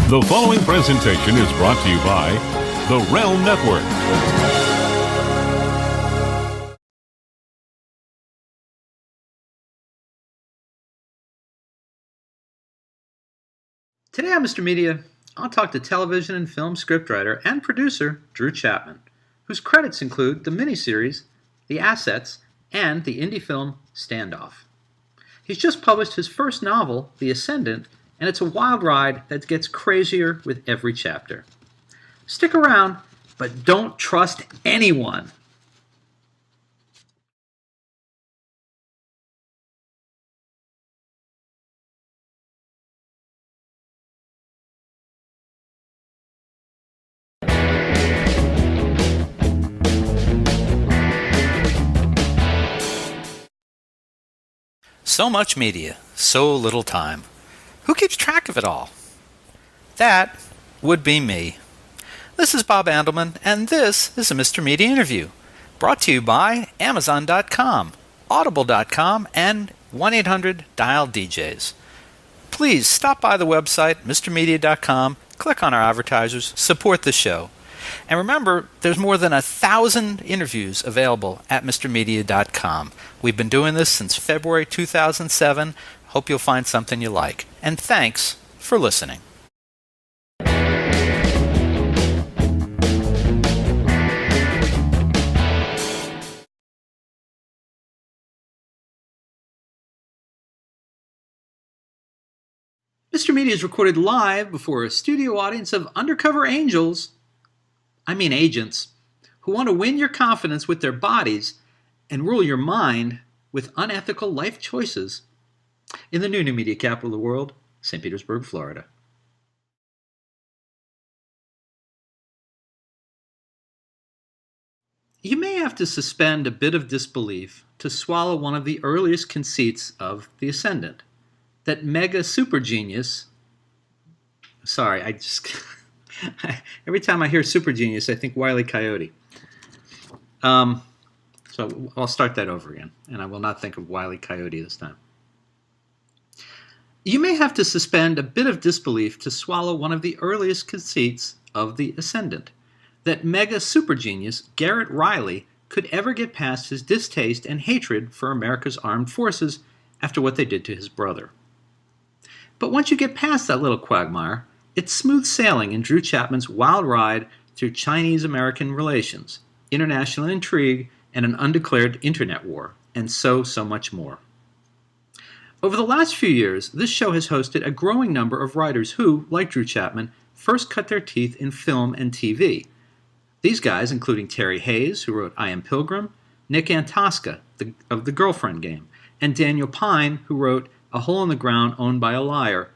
The following presentation is brought to you by the Realm Network. Today on Mr. Media, I'll talk to television and film scriptwriter and producer Drew Chapman, whose credits include the miniseries The Assets and the indie film Standoff. He's just published his first novel, The Ascendant, and it's a wild ride that gets crazier with every chapter. Stick around, but don't trust anyone. So much media, so little time. Who keeps track of it all? That would be me. This is Bob Andelman, and this is a Mr. Media interview, brought to you by Amazon.com, Audible.com, and 1-800-DIAL-DJs. Please stop by the website, MrMedia.com, click on our advertisers, support the show. And remember, there's more than 1,000 interviews available at MrMedia.com. We've been doing this since February 2007. Hope you'll find something you like. And thanks for listening. Mr. Media is recorded live before a studio audience of undercover agents, who want to win your confidence with their bodies and rule your mind with unethical life choices in the new media capital of the world, St. Petersburg, Florida. You may have to suspend a bit of disbelief to swallow one of the earliest conceits of The Ascendant, that mega super genius. Every time I hear super genius, I think Wile E. Coyote. So I'll start that over again, and I will not think of Wile E. Coyote this time. You may have to suspend a bit of disbelief to swallow one of the earliest conceits of The Ascendant, that mega super genius Garrett Riley could ever get past his distaste and hatred for America's armed forces after what they did to his brother. But once you get past that little quagmire, it's smooth sailing in Drew Chapman's wild ride through Chinese-American relations, international intrigue, and an undeclared internet war, and so much more. Over the last few years, this show has hosted a growing number of writers who, like Drew Chapman, first cut their teeth in film and TV. These guys, including Terry Hayes, who wrote I Am Pilgrim, Nick Antosca, of The Girlfriend Game, and Daniel Pyne, who wrote A Hole in the Ground Owned by a Liar,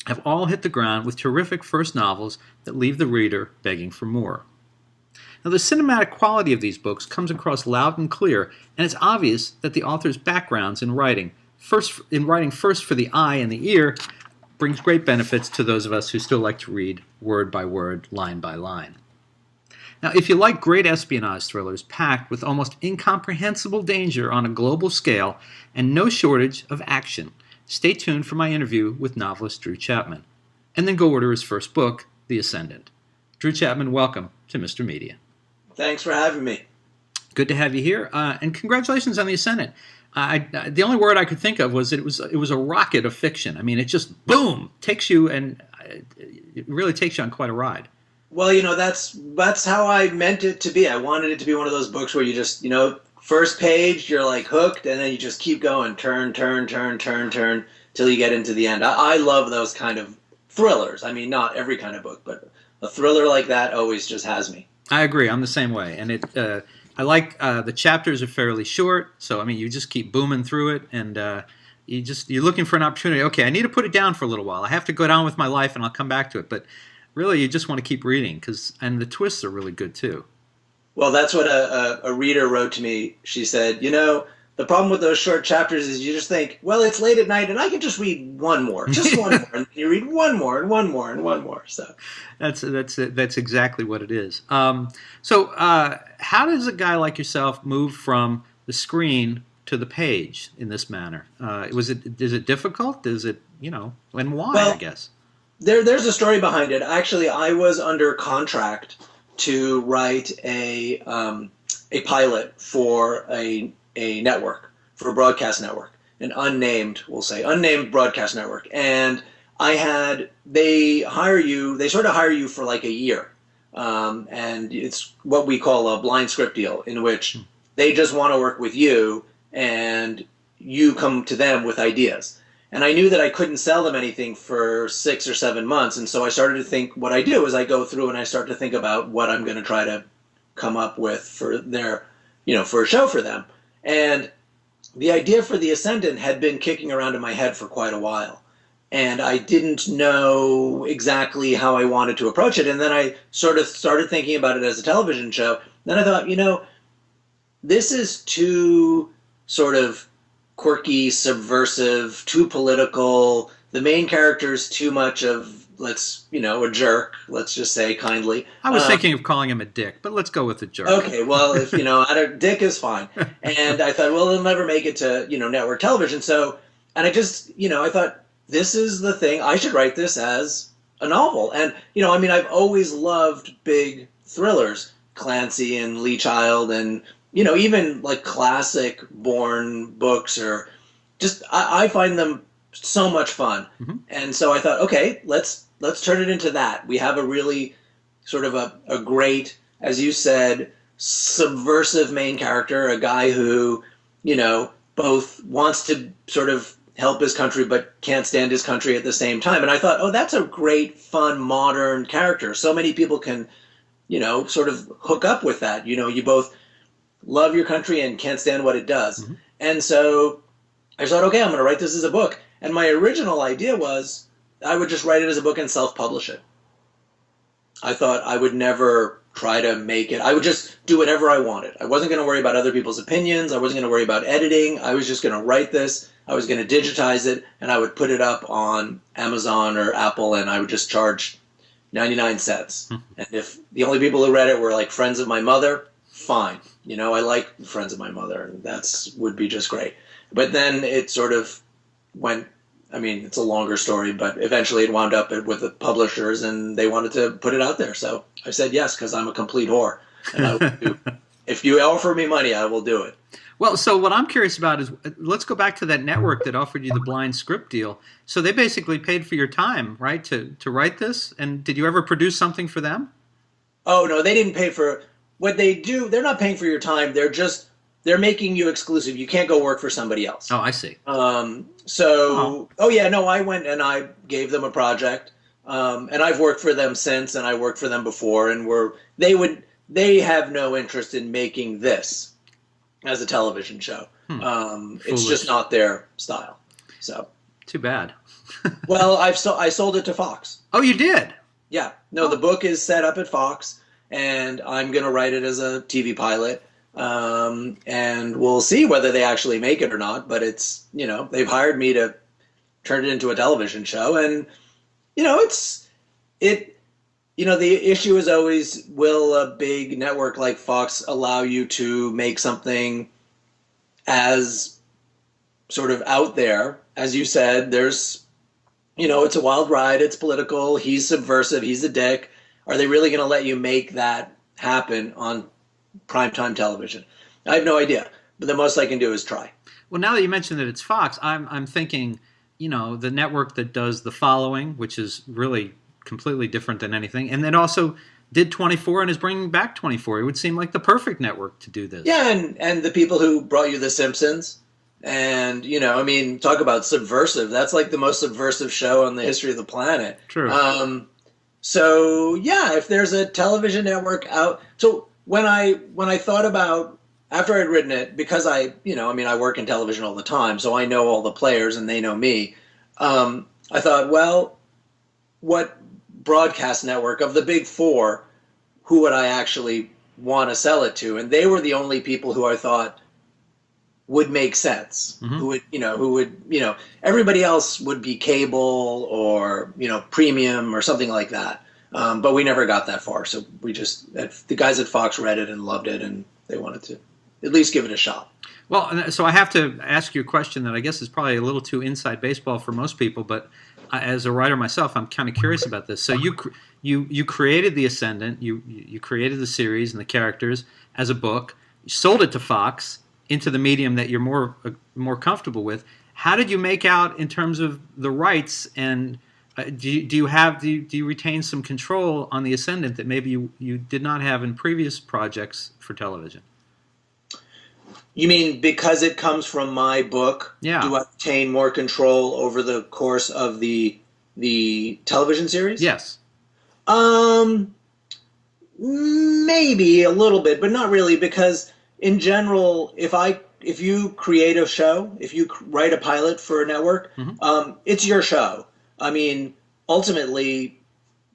have all hit the ground with terrific first novels that leave the reader begging for more. Now, the cinematic quality of these books comes across loud and clear, and it's obvious that the author's backgrounds in writing first for the eye and the ear, brings great benefits to those of us who still like to read word by word, line by line. Now, if you like great espionage thrillers packed with almost incomprehensible danger on a global scale and no shortage of action, stay tuned for my interview with novelist Drew Chapman. And then go order his first book, The Ascendant. Drew Chapman, welcome to Mr. Media. Thanks for having me. Good to have you here, and congratulations on The Ascendant. The only word I could think of was that it was a rocket of fiction. I mean, it just, boom, takes you, and it really takes you on quite a ride. Well, that's how I meant it to be. I wanted it to be one of those books where you just, first page, you're like hooked, and then you just keep going, turn, till you get into the end. I love those kind of thrillers. I mean, not every kind of book, but a thriller like that always just has me. I agree. I'm the same way. And I like the chapters are fairly short, so, I mean, you just keep booming through it, and you're looking for an opportunity. Okay, I need to put it down for a little while. I have to go down with my life, and I'll come back to it. But really, you just want to keep reading, and the twists are really good, too. Well, that's what a reader wrote to me. She said, the problem with those short chapters is you just think, well, it's late at night and I can just read one more, just one more. And you read one more and one more and one more. So that's exactly what it is. So how does a guy like yourself move from the screen to the page in this manner? Is it difficult? Is it, and why, well, I guess? There's a story behind it. Actually, I was under contract to write a pilot for a network, for a broadcast network, an unnamed, we'll say, unnamed broadcast network. And they sort of hire you for like a year. And it's what we call a blind script deal, in which they just want to work with you and you come to them with ideas. And I knew that I couldn't sell them anything for 6 or 7 months. And so I started to think, what I do is I go through and I start to think about what I'm going to try to come up with for their, for a show for them. And the idea for The Ascendant had been kicking around in my head for quite a while. And I didn't know exactly how I wanted to approach it. And then I sort of started thinking about it as a television show. Then I thought, this is too sort of quirky, subversive, too political. The main character's too much of, a jerk, let's just say kindly. I was thinking of calling him a dick, but let's go with the jerk. Okay, well, if, dick is fine. And I thought, well, they'll never make it to, network television. So, and I just, I thought, this is the thing, I should write this as a novel. And, I've always loved big thrillers, Clancy and Lee Child and, even like classic Bourne books, or just, I find them so much fun. Mm-hmm. And so I thought, okay, let's turn it into that. We have a really sort of a great, as you said, subversive main character, a guy who, both wants to sort of help his country but can't stand his country at the same time. And I thought, oh, that's a great, fun, modern character. So many people can, sort of hook up with that. You both love your country and can't stand what it does. Mm-hmm. And so I thought, okay, I'm going to write this as a book. And my original idea was I would just write it as a book and self-publish it. I thought I would never try to make it. I would just do whatever I wanted. I wasn't going to worry about other people's opinions. I wasn't going to worry about editing. I was just going to write this. I was going to digitize it, and I would put it up on Amazon or Apple, and I would just charge 99 cents. And if the only people who read it were like friends of my mother, fine. I like friends of my mother, and would be just great. But then it sort of went, it's a longer story, but eventually it wound up with the publishers, and they wanted to put it out there. So I said yes, because I'm a complete whore. And I would do, if you offer me money, I will do it. Well, so what I'm curious about is, let's go back to that network that offered you the blind script deal. So they basically paid for your time, right, to write this? And did you ever produce something for them? Oh, no, they didn't pay for what they do. They're not paying for your time. They're making you exclusive. You can't go work for somebody else. Oh, I see. I went and I gave them a project. And I've worked for them since, and I worked for them before, and they have no interest in making this as a television show. It's just not their style. So too bad. Well, I sold it to Fox. Oh, you did? Yeah. No, The book is set up at Fox, and I'm going to write it as a TV pilot. And we'll see whether they actually make it or not. But it's, they've hired me to turn it into a television show, and the issue is always, will a big network like Fox allow you to make something as sort of out there? As you said, there's, it's a wild ride, it's political, he's subversive, he's a dick. Are they really going to let you make that happen on primetime television? I have no idea, but the most I can do is try. Well, now that you mentioned that it's Fox, I'm thinking, the network that does The Following, which is really completely different than anything, and then also did 24 and is bringing back 24. It would seem like the perfect network to do this. Yeah, and the people who brought you The Simpsons, and talk about subversive. That's like the most subversive show in the history of the planet. True. So yeah, if there's a television network out, so when I thought about, after I'd written it, because I work in television all the time, so I know all the players and they know me. I thought, well, what broadcast network of the big four, who would I actually want to sell it to? And they were the only people who I thought would make sense. Mm-hmm. Who would, everybody else would be cable or, premium or something like that. But we never got that far. So the guys at Fox read it and loved it, and they wanted to at least give it a shot. Well, so I have to ask you a question that I guess is probably a little too inside baseball for most people, but as a writer myself, I'm kind of curious about this. So you created the Ascendant, you created the series and the characters as a book, you sold it to Fox into the medium that you're more comfortable with. How did you make out in terms of the rights, and do you retain some control on the Ascendant that maybe you did not have in previous projects for television? You mean because it comes from my book? Yeah. Do I retain more control over the course of the television series? Yes. Maybe a little bit, but not really, because in general, if you create a show, if you write a pilot for a network, it's your show. I mean, ultimately,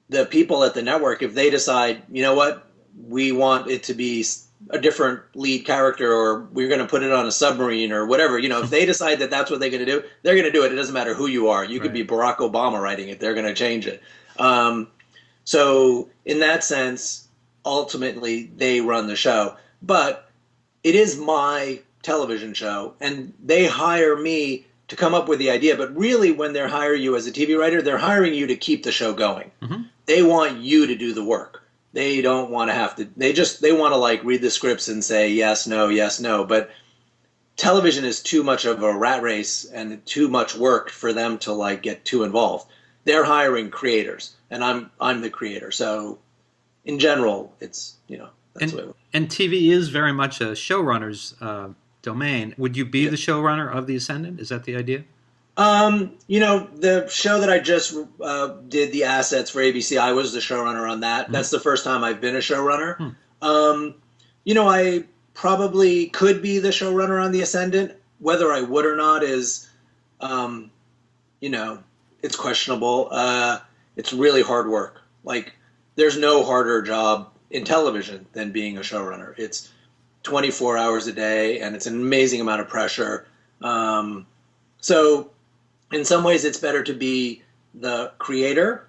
the people at the network, if they decide, you know what, we want it to be a different lead character, or we're going to put it on a submarine or whatever, if they decide that that's what they're going to do, they're going to do it. It doesn't matter who you are. You could be Barack Obama writing it. They're going to change it. So in that sense, ultimately, they run the show. But it is my television show, and they hire me to come up with the idea. But really, when they hire you as a TV writer, they're hiring you to keep the show going. They want you to do the work. They don't want to have to, they want to like read the scripts and say yes, no. But television is too much of a rat race and too much work for them to like get too involved. They're hiring creators, and I'm the creator. So in general, it's, that's what it. And TV is very much a showrunner's domain. Would you be the showrunner of The Ascendant? Is that the idea? The show that I just did, The Assets for ABC, I was the showrunner on that. That's the first time I've been a showrunner. I probably could be the showrunner on The Ascendant. Whether I would or not is, it's questionable. It's really hard work. Like, there's no harder job in television than being a showrunner. It's 24 hours a day, and it's an amazing amount of pressure. So in some ways, it's better to be the creator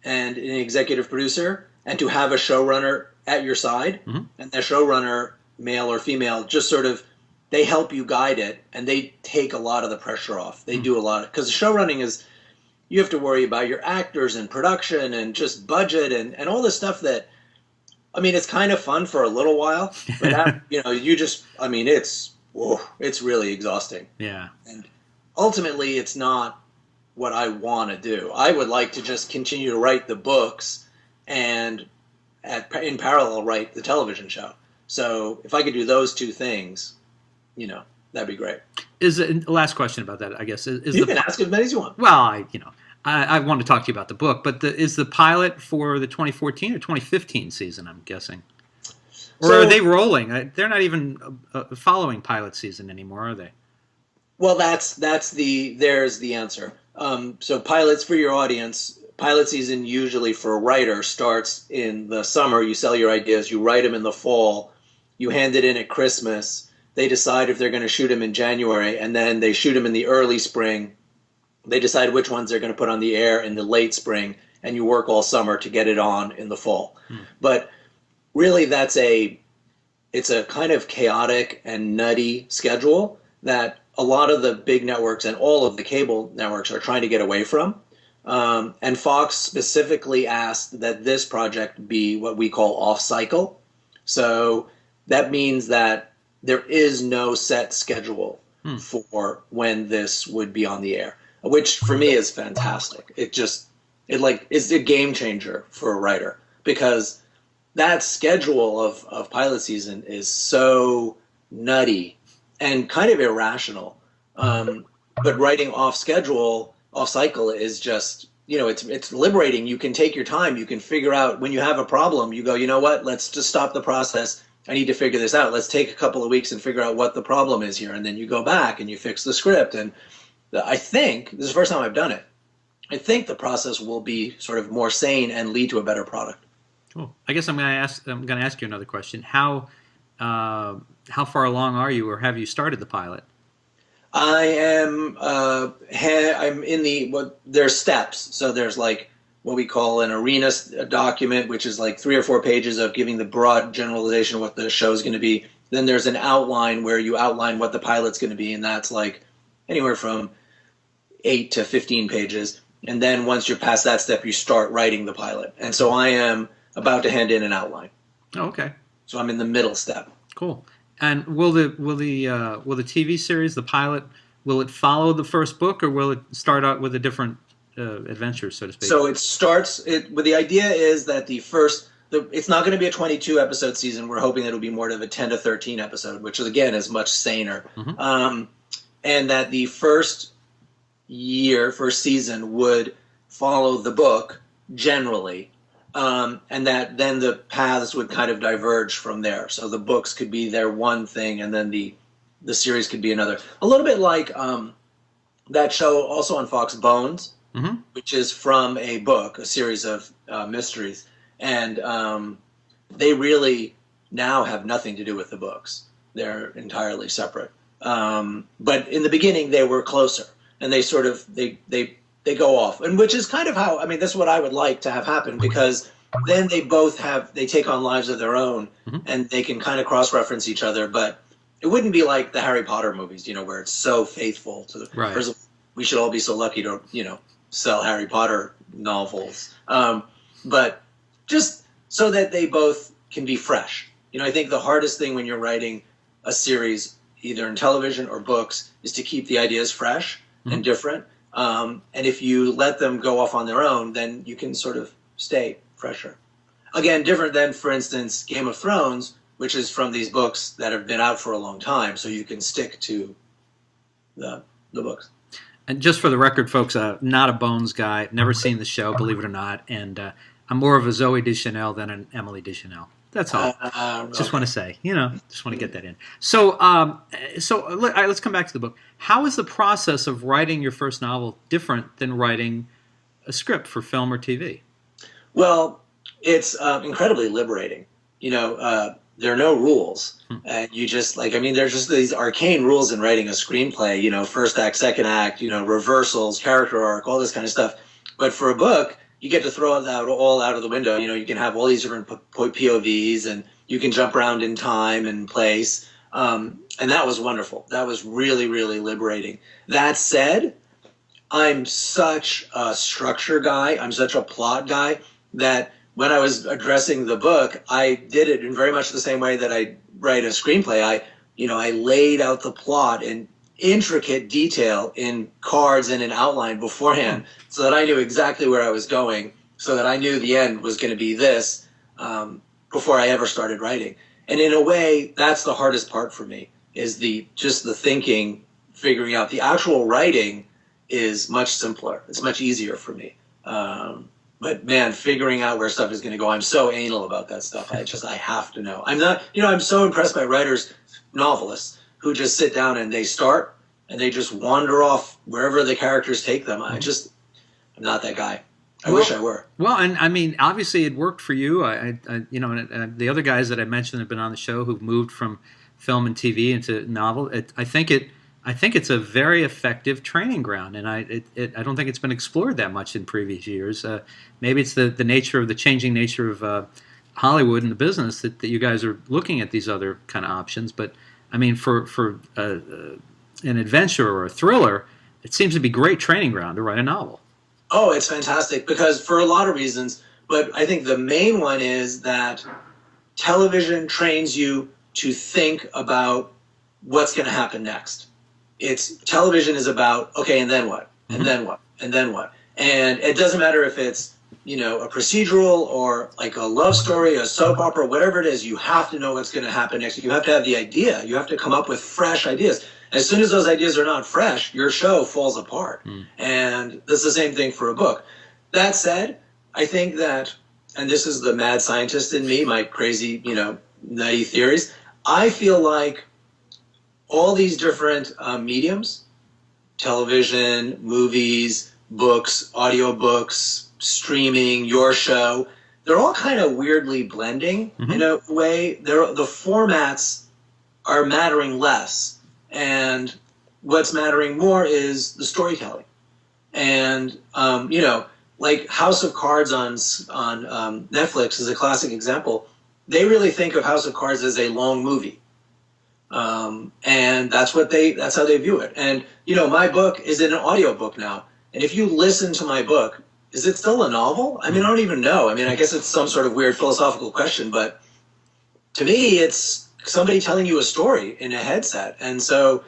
and an executive producer, and to have a showrunner at your side. And the showrunner, male or female, just sort of, they help you guide it, and they take a lot of the pressure off. They do a lot, because showrunning is, you have to worry about your actors and production and just budget and all this stuff that, I mean, it's kind of fun for a little while, but that, it's really exhausting. Yeah. And ultimately, it's not what I want to do. I would like to just continue to write the books and in parallel write the television show. So if I could do those two things, that'd be great. Last question about that, I guess. You can ask as many as you want. Well, I want to talk to you about the book, but is the pilot for the 2014 or 2015 season, I'm guessing? Or are they rolling? They're not even following pilot season anymore, are they? Well, there's the answer. So pilots, for your audience, pilot season usually for a writer starts in the summer. You sell your ideas, you write them in the fall, you hand it in at Christmas. They decide if they're going to shoot them in January, and then they shoot them in the early spring. They decide which ones they're going to put on the air in the late spring, and you work all summer to get it on in the fall. But really, it's a kind of chaotic and nutty schedule that a lot of the big networks and all of the cable networks are trying to get away from. And Fox specifically asked that this project be what we call off-cycle. So that means that there is no set schedule for when this would be on the air, which for me is fantastic. It's a game changer for a writer, because that schedule of pilot season is so nutty and kind of irrational. But writing off cycle is just, it's liberating. You can take your time. You can figure out when you have a problem, you go, you know what, let's just stop the process. I need to figure this out. Let's take a couple of weeks and figure out what the problem is here. And then you go back and you fix the script. And I think, this is the first time I've done it, I think the process will be sort of more sane and lead to a better product. Cool. I guess I'm going to ask you another question. How far along are you, or have you started the pilot? I am. I'm in there's steps. So there's like what we call an arena document, which is like 3 or 4 pages of giving the broad generalization of what the show is going to be. Then there's an outline where you outline what the pilot's going to be, and that's like anywhere from 8 to 15 pages. And then once you're past that step, you start writing the pilot. And so I am about to hand in an outline. Oh, okay. So I'm in the middle step. Cool. And will the TV series, the pilot, will it follow the first book, or will it start out with a different adventure, so to speak? So it starts. The idea is that it's not going to be a 22 episode season. We're hoping it'll be more of a 10 to 13 episode, which again is much saner. And that the first season would follow the book generally. And that then the paths would kind of diverge from there. So the books could be their one thing, and then the series could be another. A little bit like that show also on Fox, Bones, which is from a book, a series of mysteries. And they really now have nothing to do with the books. They're entirely separate. But in the beginning, they were closer, and they sort of they go off, and which is kind of how, I mean, that's what I would like to have happen, because then they take on lives of their own, and they can kind of cross-reference each other. But it wouldn't be like the Harry Potter movies, where it's so faithful to the. Right. First of all, we should all be so lucky to, sell Harry Potter novels, but just so that they both can be fresh. I think the hardest thing when you're writing a series, either in television or books, is to keep the ideas fresh and different. And if you let them go off on their own, then you can sort of stay fresher. Again, different than, for instance, Game of Thrones, which is from these books that have been out for a long time, so you can stick to the books. And just for the record, folks, not a Bones guy, never seen the show, believe it or not, and I'm more of a Zoe Deschanel than an Emily Deschanel. That's all. Just want to say, just want to get that in. So, let's come back to the book. How is the process of writing your first novel different than writing a script for film or TV? Well, it's incredibly liberating. There are no rules. And you just, there's just these arcane rules in writing a screenplay, first act, second act, reversals, character arc, all this kind of stuff. But for a book, you get to throw it all out of the window. You can have all these different POVs, and you can jump around in time and place. And that was wonderful. That was really, really liberating. That said, I'm such a structure guy. I'm such a plot guy that when I was addressing the book, I did it in very much the same way that I write a screenplay. I laid out the plot in intricate detail in cards and in outline beforehand, so that I knew exactly where I was going, so that I knew the end was going to be this before I ever started writing. And in a way, that's the hardest part for me, is just the thinking, figuring out. The actual writing is much simpler. It's much easier for me. But man, figuring out where stuff is going to go, I'm so anal about that stuff. I have to know. I'm so impressed by writers, novelists, who just sit down and they start and they just wander off wherever the characters take them. I'm not that guy. I wish I were. Well, and I mean, obviously it worked for you. The other guys that I mentioned have been on the show who've moved from film and TV into novel. I think it's a very effective training ground, and I don't think it's been explored that much in previous years. Maybe it's the changing nature of Hollywood and the business that you guys are looking at these other kind of options. But I mean, for an adventure or a thriller, it seems to be great training ground to write a novel. Oh, it's fantastic, because for a lot of reasons, but I think the main one is that television trains you to think about what's going to happen next. Television is about, okay, and then what? And then what? And then what? And it doesn't matter if it's, a procedural or like a love story, a soap opera, whatever it is, you have to know what's going to happen next. You have to have the idea. You have to come up with fresh ideas. As soon as those ideas are not fresh, your show falls apart. And that's the same thing for a book. That said, I think that, and this is the mad scientist in me, my crazy, naive theories, I feel like all these different mediums, television, movies, books, audiobooks, streaming, your show, they're all kind of weirdly blending in a way. The formats are mattering less, and what's mattering more is the storytelling. And like House of Cards on Netflix is a classic example. They really think of House of Cards as a long movie. And that's how they view it. And, my book is in an audiobook now. And if you listen to my book, is it still a novel? I mean, I don't even know. I mean, I guess it's some sort of weird philosophical question, but to me, it's somebody telling you a story in a headset. And so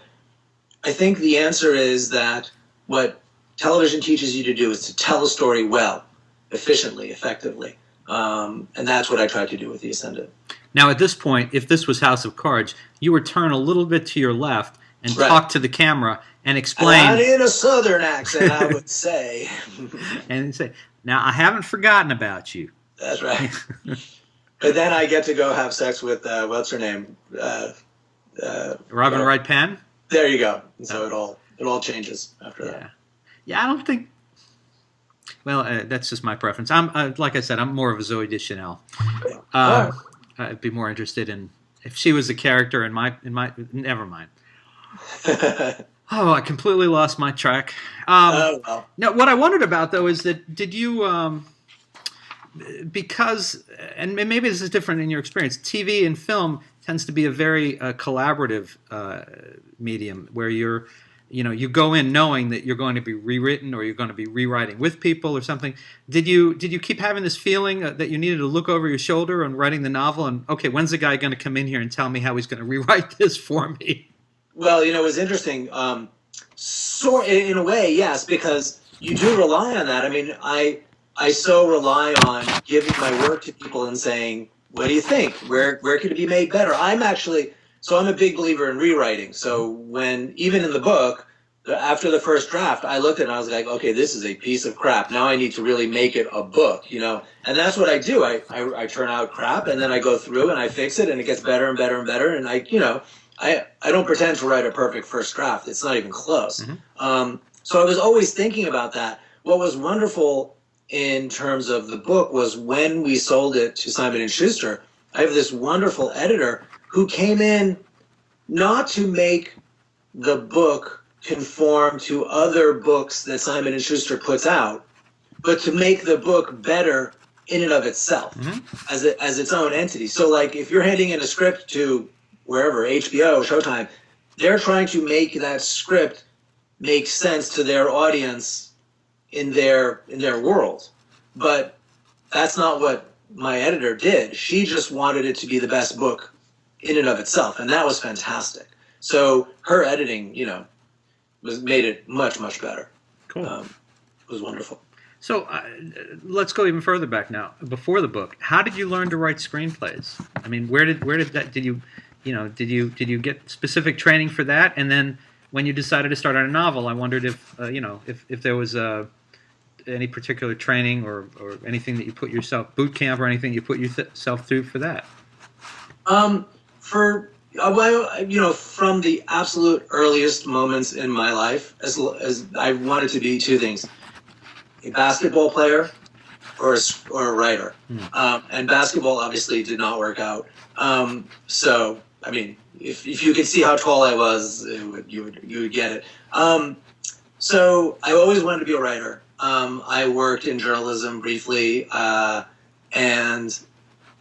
I think the answer is that what television teaches you to do is to tell a story well, efficiently, effectively. And that's what I tried to do with The Ascendant. Now, at this point, if this was House of Cards, you would turn a little bit to your left and talk to the camera and explain. Not in a Southern accent, I would say. And say, now, I haven't forgotten about you. That's right. But then I get to go have sex with, what's her name? Robin Wright Penn? There you go. And so it all changes after that. Yeah, I don't think... Well, that's just my preference. I'm like I said, I'm more of a Zooey Deschanel. I'd be more interested in if she was a character in my. Never mind. I completely lost my track. Well. Now, what I wondered about though is that did you because and maybe this is different in your experience. TV and film tends to be a very collaborative medium where you go in knowing that you're going to be rewritten or you're going to be rewriting with people or something. Did you keep having this feeling that you needed to look over your shoulder on writing the novel and, okay, when's the guy going to come in here and tell me how he's going to rewrite this for me? Well, it was interesting. In a way, yes, because you do rely on that. I mean, I so rely on giving my work to people and saying, what do you think? Where could it be made better? I'm a big believer in rewriting. So when, even in the book, after the first draft, I looked at it and I was like, okay, this is a piece of crap. Now I need to really make it a book, And that's what I do. I turn out crap and then I go through and I fix it and it gets better and better and better. And I don't pretend to write a perfect first draft. It's not even close. Mm-hmm. So I was always thinking about that. What was wonderful in terms of the book was when we sold it to Simon & Schuster, I have this wonderful editor who came in not to make the book conform to other books that Simon & Schuster puts out, but to make the book better in and of itself, as its own entity. So, like, if you're handing in a script to wherever, HBO, Showtime, they're trying to make that script make sense to their audience in their world. But that's not what my editor did. She just wanted it to be the best book in and of itself, and that was fantastic. So her editing, made it much, much better. Cool. It was wonderful. So let's go even further back now. Before the book, how did you learn to write screenplays? I mean, where did that? Did you get specific training for that? And then when you decided to start on a novel, I wondered if there was any particular training or anything that you put yourself, boot camp or anything you put yourself through for that. From the absolute earliest moments in my life, as I wanted to be two things: a basketball player or a writer. And basketball obviously did not work out. So, I mean, if you could see how tall I was, you would get it. So I always wanted to be a writer. I worked in journalism briefly, and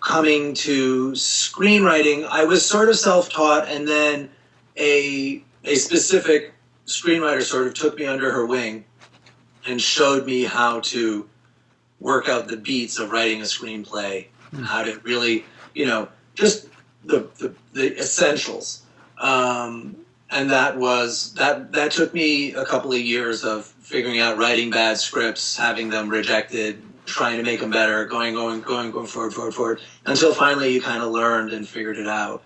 coming to screenwriting, I was sort of self-taught, and then a specific screenwriter sort of took me under her wing and showed me how to work out the beats of writing a screenplay, how to really, just the essentials. And that took me a couple of years of figuring out writing bad scripts, having them rejected, trying to make them better, going forward, until finally you kind of learned and figured it out.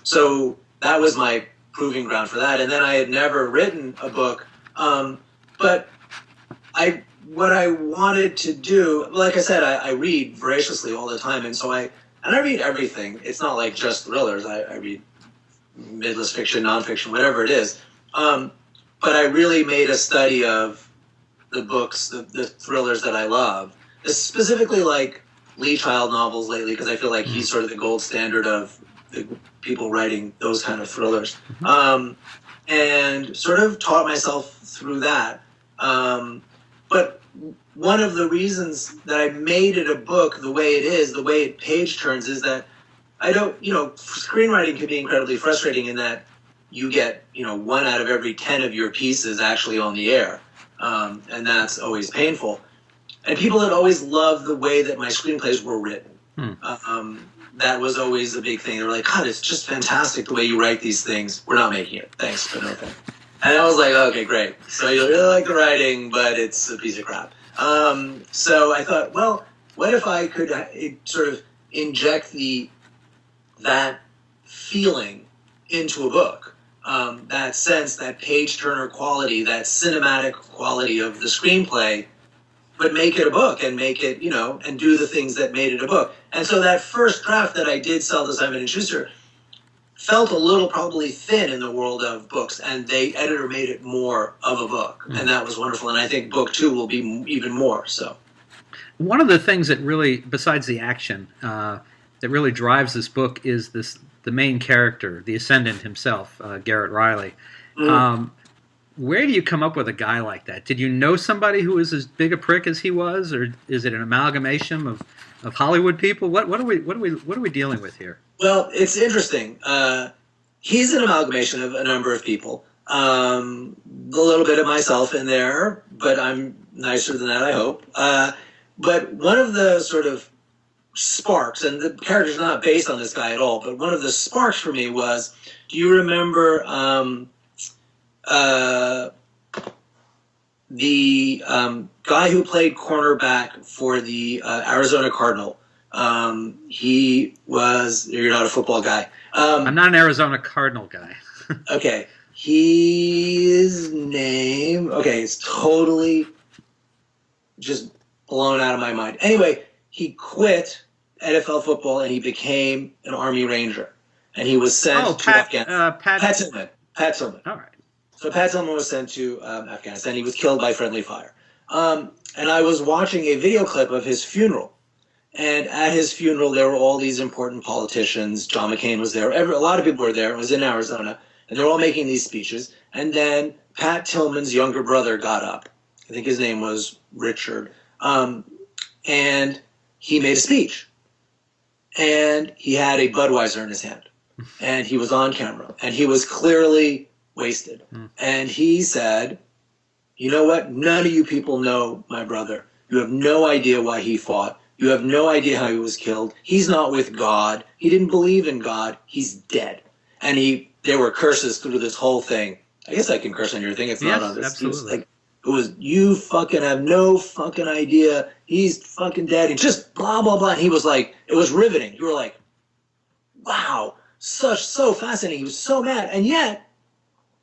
So that was my proving ground for that. And then I had never written a book, but what I wanted to do, like I said, I read voraciously all the time, and so I read everything. It's not like just thrillers. I read midlist fiction, nonfiction, whatever it is. But I really made a study of the books, the thrillers that I love, specifically like Lee Child novels lately, because I feel like he's sort of the gold standard of the people writing those kind of thrillers. And sort of taught myself through that. But one of the reasons that I made it a book the way it is, the way it page turns, is that I don't, screenwriting can be incredibly frustrating in that you get, 1 out of every 10 of your pieces actually on the air. and that's always painful. And people had always loved the way that my screenplays were written. That was always a big thing. They were like, God, it's just fantastic the way you write these things. We're not making it. Thanks, but no thanks. And I was like, okay, great. So you really like the writing, but it's a piece of crap. So I thought, well, what if I could sort of inject that feeling into a book? That sense, that page-turner quality, that cinematic quality of the screenplay, but make it a book and make it, and do the things that made it a book. And so that first draft that I did sell to Simon & Schuster felt a little probably thin in the world of books, and the editor made it more of a book, and that was wonderful. And I think book 2 will be even more so. One of the things that really, besides the action, that really drives this book is the main character, the Ascendant himself, Garrett Riley. Where do you come up with a guy like that? Did you know somebody who was as big a prick as he was, or is it an amalgamation of Hollywood people? What are we dealing with here? Well, it's interesting. He's an amalgamation of a number of people. A little bit of myself in there, but I'm nicer than that, I hope. But one of the sort of sparks, and the character's not based on this guy at all, but one of the sparks for me was, do you remember the guy who played cornerback for the Arizona Cardinal? He was, you're not a football guy. I'm not an Arizona Cardinal guy. Okay. His name, it's totally just blown out of my mind. Anyway, he quit NFL football and he became an Army Ranger. And he was sent to Afghanistan. Pat Tillman. Pat Tillman. All right. So Pat Tillman was sent to Afghanistan. He was killed by friendly fire. And I was watching a video clip of his funeral. And at his funeral, there were all these important politicians. John McCain was there. A lot of people were there. It was in Arizona. And they were all making these speeches. And then Pat Tillman's younger brother got up. I think his name was Richard. And he made a speech. And he had a Budweiser in his hand. And he was on camera. And he was clearly wasted. And he said, you know what? None of you people know my brother. You have no idea why he fought. You have no idea how he was killed. He's not with God. He didn't believe in God. He's dead. And there were curses through this whole thing. I guess I can curse on your thing. It's not on this. Absolutely. It was, you fucking have no fucking idea. He's fucking dead. And just blah, blah, blah. And he was like, it was riveting. You were like, wow, so fascinating. He was so mad. And yet,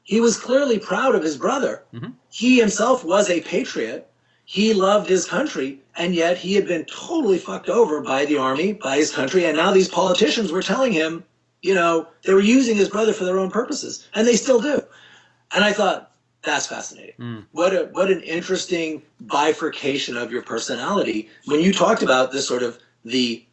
he was clearly proud of his brother. Mm-hmm. He himself was a patriot. He loved his country. And yet, he had been totally fucked over by the army, by his country. And now these politicians were telling him, they were using his brother for their own purposes. And they still do. And I thought, that's fascinating. What an interesting bifurcation of your personality. When you talked about this sort of the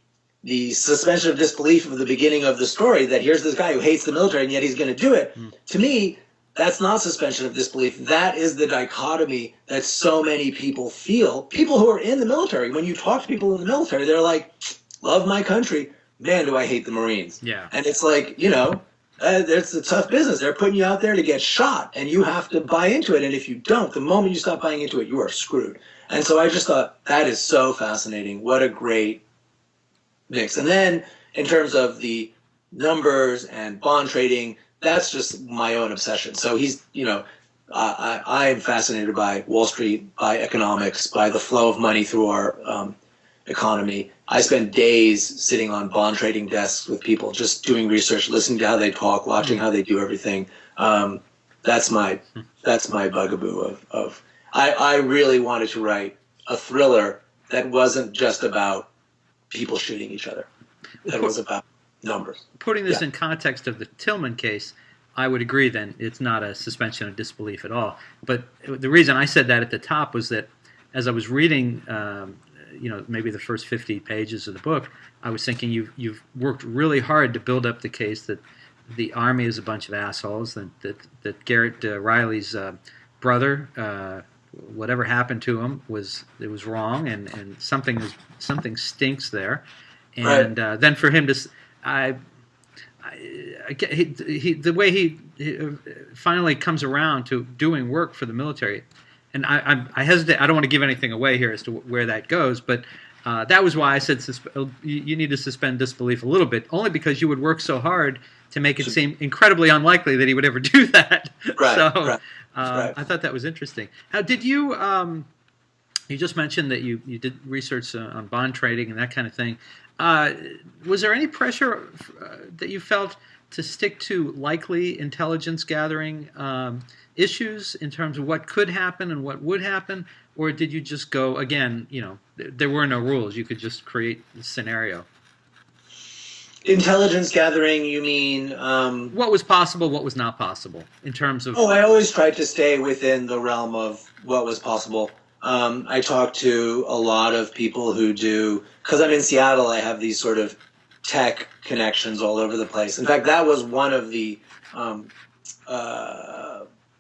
suspension of disbelief of the beginning of the story, that here's this guy who hates the military and yet he's going to do it. To me, that's not suspension of disbelief. That is the dichotomy that so many people feel. People who are in the military, when you talk to people in the military, they're like, love my country. Man, do I hate the Marines. Yeah. And it's like, it's a tough business. They're putting you out there to get shot, and you have to buy into it. And if you don't, the moment you stop buying into it, you are screwed. And so I just thought, that is so fascinating. What a great mix. And then in terms of the numbers and bond trading, that's just my own obsession. So he's, I am fascinated by Wall Street, by economics, by the flow of money through our economy. I spend days sitting on bond trading desks with people, just doing research, listening to how they talk, watching how they do everything. That's my bugaboo of I really wanted to write a thriller that wasn't just about people shooting each other. That was about numbers. Putting this in context of the Tillman case, I would agree then it's not a suspension of disbelief at all. But the reason I said that at the top was that as I was reading maybe the first 50 pages of the book, I was thinking you've worked really hard to build up the case that the Army is a bunch of assholes, that Garrett Riley's brother, whatever happened to him was wrong, and something stinks there, and then for him to, the way he finally comes around to doing work for the military. and I hesitate. I don't want to give anything away here as to where that goes, but that was why I said you need to suspend disbelief a little bit, only because you would work so hard to make it seem incredibly unlikely that he would ever do that. Right. So right. Right. I thought that was interesting. How did you? You just mentioned that you did research on bond trading and that kind of thing. Was there any pressure that you felt to stick to likely intelligence gathering issues in terms of what could happen and what would happen? Or did you just go, again, there were no rules. You could just create the scenario. Intelligence gathering, you mean... what was possible, what was not possible in terms of... Oh, I always tried to stay within the realm of what was possible. I talked to a lot of people who do... Because I'm in Seattle, I have these sort of tech connections all over the place. In fact, that was one of the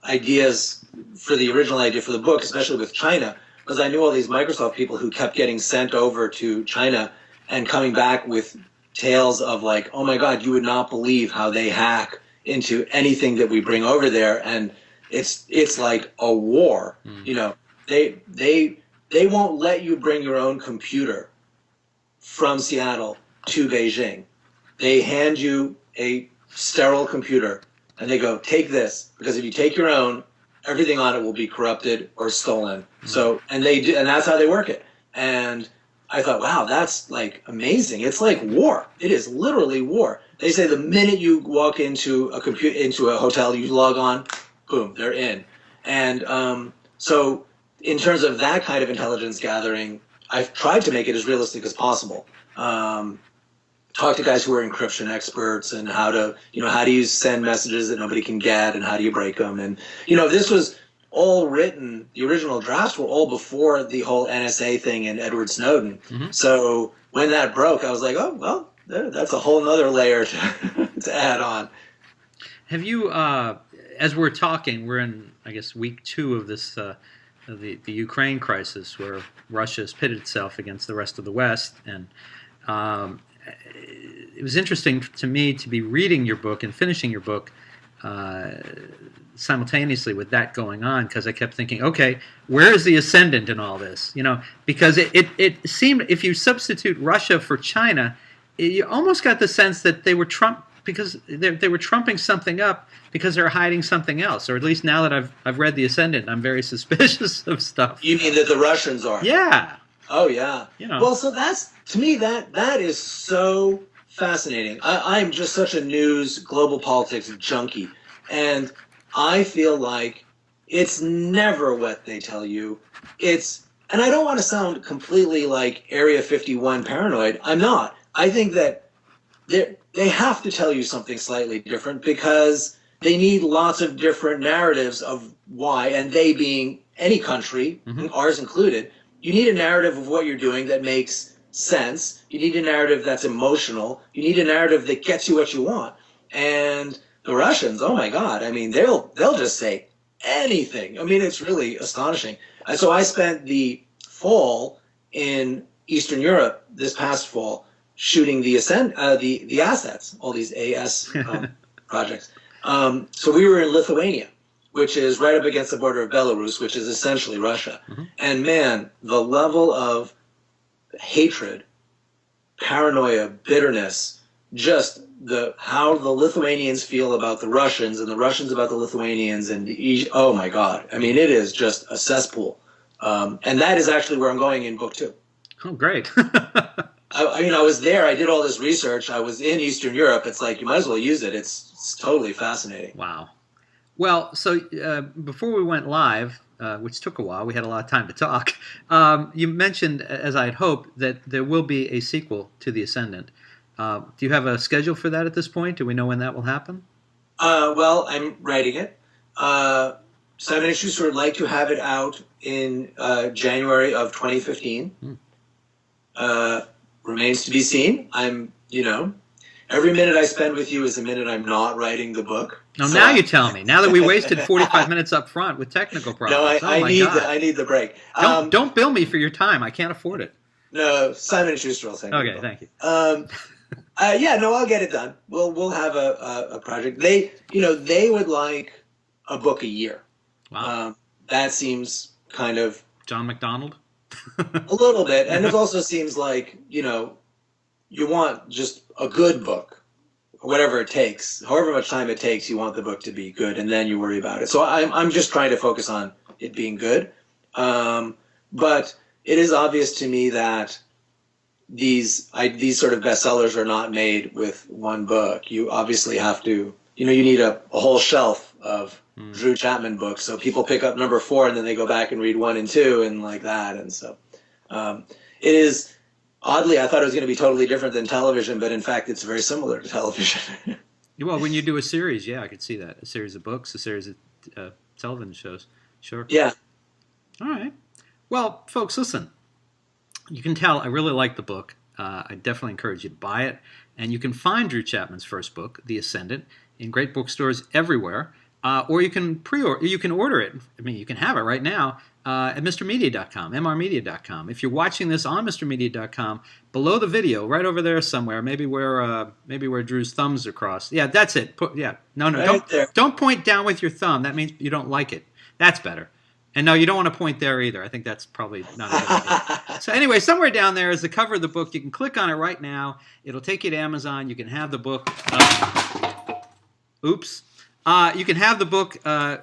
ideas for the original idea for the book, especially with China, because I knew all these Microsoft people who kept getting sent over to China and coming back with tales of like, oh my God, you would not believe how they hack into anything that we bring over there, and it's like a war. They won't let you bring your own computer from Seattle to Beijing. They hand you a sterile computer and they go, take this, because if you take your own, everything on it will be corrupted or stolen. So, and they do, and that's how they work it. And I thought, wow, that's like amazing. It's like war. It is literally war. They say the minute you walk into a hotel, you log on, boom, they're in. And so in terms of that kind of intelligence gathering, I've tried to make it as realistic as possible. Talk to guys who are encryption experts and how do you send messages that nobody can get and how do you break them. And, this was all written, the original drafts were all before the whole NSA thing and Edward Snowden. Mm-hmm. So when that broke, I was like, oh, well, that's a whole nother layer to add on. Have you, as we're talking, we're in, I guess, week 2 of this, the Ukraine crisis, where Russia has pitted itself against the rest of the West. And it was interesting to me to be reading your book and finishing your book simultaneously with that going on, because I kept thinking, okay, where is the Ascendant in all this? Because it seemed, if you substitute Russia for China, you almost got the sense that they were because they were trumping something up because they're hiding something else. Or at least now that I've read the Ascendant, I'm very suspicious of stuff. You mean that the Russians are? Yeah. Oh yeah. Well, so that's, to me, that is so fascinating. I'm just such a global politics junkie, and I feel like it's never what they tell you. And I don't want to sound completely like Area 51 paranoid. I'm not. I think that they have to tell you something slightly different because they need lots of different narratives of why, and they being any country, mm-hmm. ours included. You need a narrative of what you're doing that makes sense. You need a narrative that's emotional. You need a narrative that gets you what you want. And the Russians, oh my God, I mean, they'll just say anything. I mean, it's really astonishing. So I spent the fall in Eastern Europe this past fall shooting the assets, all these AS projects. So we were in Lithuania, which is right up against the border of Belarus, which is essentially Russia. Mm-hmm. And man, the level of hatred, paranoia, bitterness, just how the Lithuanians feel about the Russians and the Russians about the Lithuanians, and oh my God. I mean, it is just a cesspool. And that is actually where I'm going in book 2. Oh, great. I was there. I did all this research. I was in Eastern Europe. It's like, you might as well use it. It's totally fascinating. Wow. Well, so before we went live, which took a while, we had a lot of time to talk, you mentioned, as I had hoped, that there will be a sequel to The Ascendant. Do you have a schedule for that at this point? Do we know when that will happen? Well, I'm writing it. Simon & Schuster would like to have it out in January of 2015. Remains to be seen. Every minute I spend with you is a minute I'm not writing the book. No, so now you tell me. Now that we wasted 45 minutes up front with technical problems. No, I need the break. Don't bill me for your time. I can't afford it. No, Simon & Schuster will send me. Okay, thank you. I'll get it done. We'll have a project. They would like a book a year. Wow. That seems kind of John McDonald? a little bit. And it also seems like, you know, you want just a good book, whatever it takes, however much time it takes, you want the book to be good, and then you worry about it. So I'm just trying to focus on it being good. But it is obvious to me that these sort of bestsellers are not made with one book. You obviously have to, you know, you need a whole shelf of Drew Chapman books. So people pick up number 4 and then they go back and read 1 and 2 and like that. And so it is, oddly, I thought it was going to be totally different than television, but in fact, it's very similar to television. Well, when you do a series, yeah, I could see that. A series of books, a series of television shows. Sure. Yeah. All right. Well, folks, listen. You can tell I really like the book. I definitely encourage you to buy it. And you can find Drew Chapman's first book, The Ascendant, in great bookstores everywhere. Or you can you can order it. I mean, you can have it right now at MrMedia.com, mrmedia.com. If you're watching this on MrMedia.com, below the video, right over there somewhere, maybe where Drew's thumbs are crossed. Yeah, that's it. No, Right don't point down with your thumb. That means you don't like it. That's better. And no, you don't want to point there either. I think that's probably not a good idea. So anyway, somewhere down there is the cover of the book. You can click on it right now. It'll take you to Amazon. You can have the book. You can have the book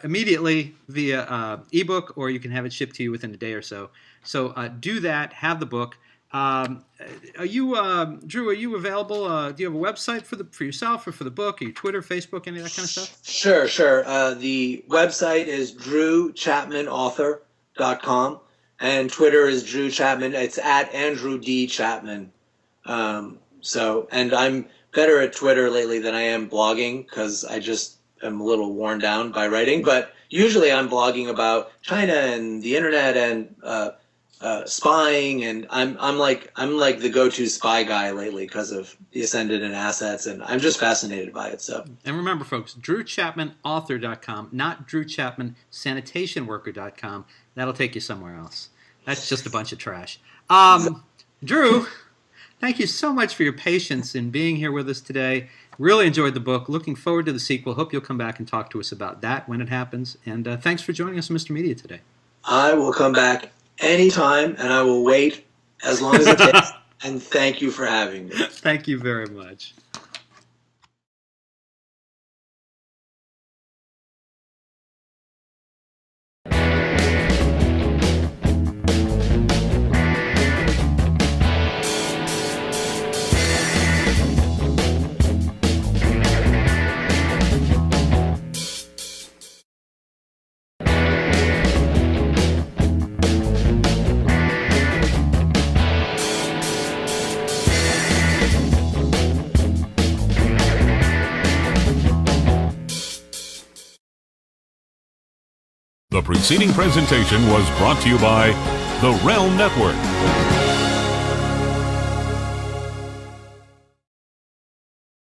immediately via ebook, or you can have it shipped to you within a day or so. So do that. Have the book. Are you, Drew? Are you available? Do you have a website for yourself or for the book? Are you Twitter, Facebook, any of that kind of stuff? Sure. The website is drewchapmanauthor.com, and Twitter is Drew Chapman. It's at Andrew D. Chapman. And I'm better at Twitter lately than I am blogging because I just am a little worn down by writing. But usually I'm blogging about China and the internet and spying, and I'm like the go-to spy guy lately because of the Ascendant and Assets, and I'm just fascinated by it. So, and remember, folks, DrewChapmanAuthor.com, not DrewChapmanSanitationWorker.com. That'll take you somewhere else. That's just a bunch of trash. Drew, thank you so much for your patience in being here with us today. Really enjoyed the book. Looking forward to the sequel. Hope you'll come back and talk to us about that when it happens. And thanks for joining us on Mr. Media today. I will come back anytime, and I will wait as long as it takes. And thank you for having me. Thank you very much. The preceding presentation was brought to you by the Realm Network.